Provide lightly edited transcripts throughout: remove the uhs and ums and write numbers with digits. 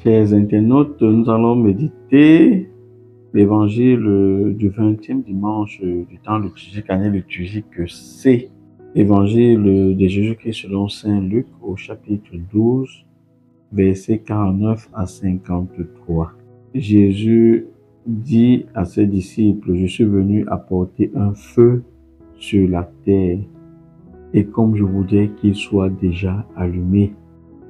Chers internautes, nous allons méditer l'évangile du 20e dimanche du temps liturgique, année liturgique C. Évangile de Jésus-Christ selon Saint Luc au chapitre 12, versets 49 à 53. Jésus dit à ses disciples, « Je suis venu apporter un feu sur la terre, et comme je voudrais qu'il soit déjà allumé. »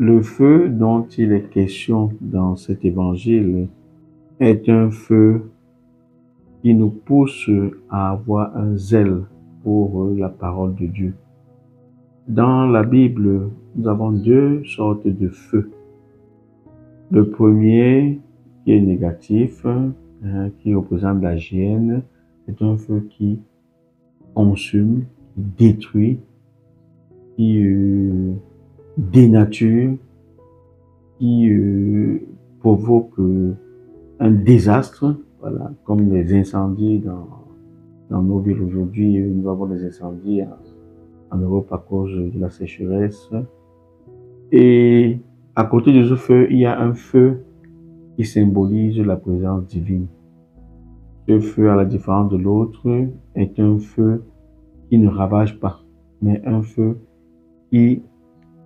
Le feu dont il est question dans cet évangile est un feu qui nous pousse à avoir un zèle pour la parole de Dieu. Dans la Bible, nous avons deux sortes de feux. Le premier, qui est négatif, qui représente la gêne, c'est un feu qui consume, qui détruit, qui dénature, qui provoque un désastre, voilà, comme les incendies dans nos villes aujourd'hui. Nous avons des incendies en Europe à cause de la sécheresse. Et à côté de ce feu, il y a un feu qui symbolise la présence divine. Ce feu, à la différence de l'autre, est un feu qui ne ravage pas, mais un feu qui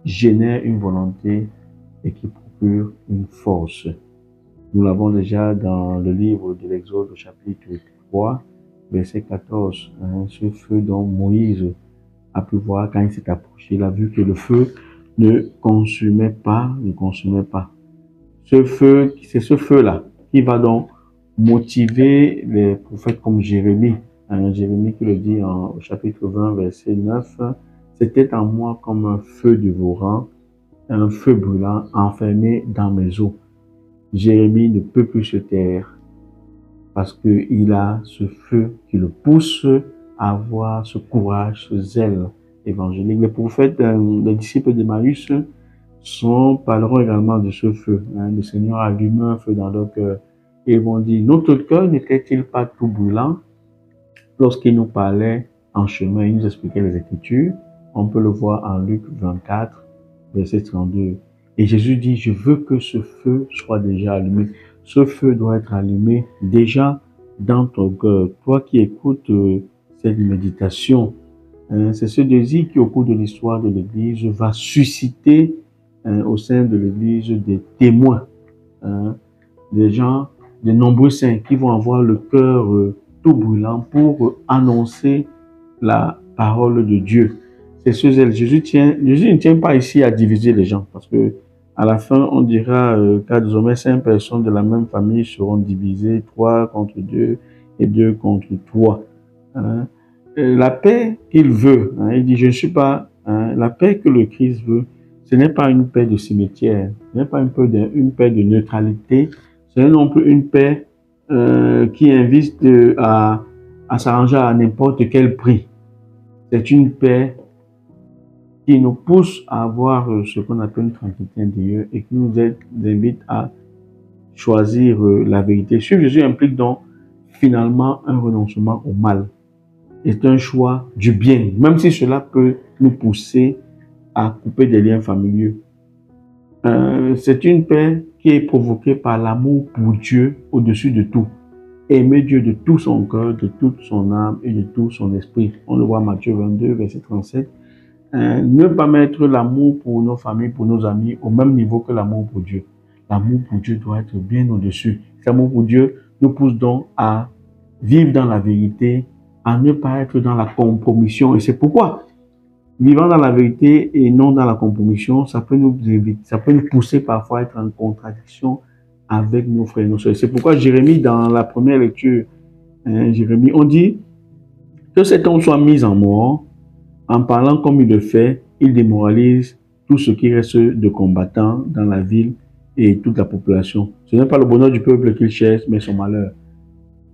génère une volonté et qui procure une force. Nous l'avons déjà dans le livre de l'Exode au chapitre 3, verset 14. Ce feu dont Moïse a pu voir quand il s'est approché, il a vu que le feu ne consumait pas. Ce feu, c'est ce feu-là qui va donc motiver les prophètes comme Jérémie. Jérémie qui le dit au chapitre 20, verset 9. C'était en moi comme un feu dévorant, un feu brûlant enfermé dans mes os. Jérémie ne peut plus se taire parce qu'il a ce feu qui le pousse à avoir ce courage, ce zèle évangélique. Les prophètes, les disciples d'Emmaüs parleront également de ce feu. Le Seigneur a allumé un feu dans leur cœur. Et ils vont dire, notre cœur n'était-il pas tout brûlant lorsqu'il nous parlait en chemin, il nous expliquait les Écritures. On peut le voir en Luc 24, verset 32. Et Jésus dit, je veux que ce feu soit déjà allumé. Ce feu doit être allumé déjà dans ton cœur. Toi qui écoutes cette méditation, c'est ce désir qui, au cours de l'histoire de l'Église, va susciter au sein de l'Église des témoins, des gens, de nombreux saints qui vont avoir le cœur tout brûlant pour annoncer la parole de Dieu. C'est ce zèle. Jésus ne tient pas ici à diviser les gens, parce que à la fin, on dira qu'à désormais 5 personnes de la même famille seront divisées, 3 contre 2 et 2 contre 3. La paix qu'il veut, il dit, je ne suis pas, la paix que le Christ veut, ce n'est pas une paix de cimetière, ce n'est pas une paix de neutralité, ce n'est non plus une paix qui invite à s'arranger à n'importe quel prix. C'est une paix qui nous pousse à avoir ce qu'on appelle une tranquillité intérieure et qui nous invite à choisir la vérité. Suivre Jésus implique donc finalement un renoncement au mal. C'est un choix du bien, même si cela peut nous pousser à couper des liens familiaux. C'est une paix qui est provoquée par l'amour pour Dieu au-dessus de tout. Aimer Dieu de tout son cœur, de toute son âme et de tout son esprit. On le voit Matthieu 22, verset 37. Ne pas mettre l'amour pour nos familles, pour nos amis au même niveau que l'amour pour Dieu. L'amour pour Dieu doit être bien au-dessus. L'amour pour Dieu nous pousse donc à vivre dans la vérité, à ne pas être dans la compromission. Et c'est pourquoi, vivant dans la vérité et non dans la compromission, ça peut nous pousser parfois à être en contradiction avec nos frères et nos sœurs. C'est pourquoi Jérémie, dans la première lecture, Jérémie, on dit que cet homme soit mis en mort. En parlant comme il le fait, il démoralise tout ce qui reste de combattants dans la ville et toute la population. Ce n'est pas le bonheur du peuple qu'il cherche, mais son malheur.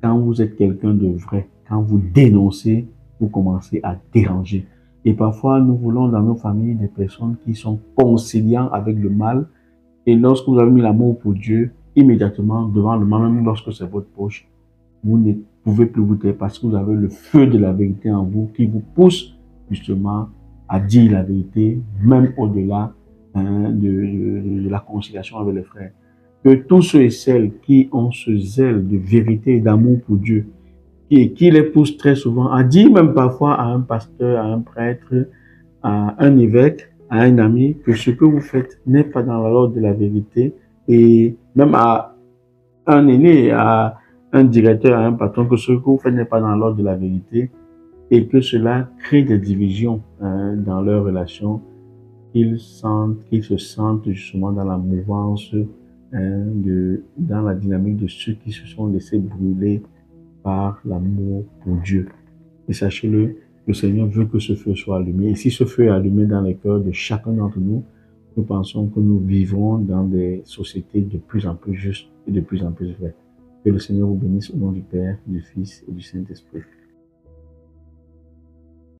Quand vous êtes quelqu'un de vrai, quand vous dénoncez, vous commencez à déranger. Et parfois, nous voulons dans nos familles des personnes qui sont conciliantes avec le mal. Et lorsque vous avez mis l'amour pour Dieu, immédiatement, devant le mal, même lorsque c'est votre poche, vous ne pouvez plus vous taire parce que vous avez le feu de la vérité en vous qui vous pousse justement à dire la vérité, même au-delà de la conciliation avec les frères. que tous ceux et celles qui ont ce zèle de vérité et d'amour pour Dieu, qui les pousse très souvent à dire même parfois à un pasteur, à un prêtre, à un évêque, à un ami, que ce que vous faites n'est pas dans l'ordre de la vérité, et même à un aîné, à un directeur, à un patron, que ce que vous faites n'est pas dans l'ordre de la vérité, et que cela crée des divisions dans leurs relations, qu'ils se sentent justement dans la mouvance, dans la dynamique de ceux qui se sont laissés brûler par l'amour pour Dieu. Et sachez-le, le Seigneur veut que ce feu soit allumé. Et si ce feu est allumé dans les cœurs de chacun d'entre nous, nous pensons que nous vivrons dans des sociétés de plus en plus justes et de plus en plus vraies. Que le Seigneur vous bénisse au nom du Père, du Fils et du Saint-Esprit.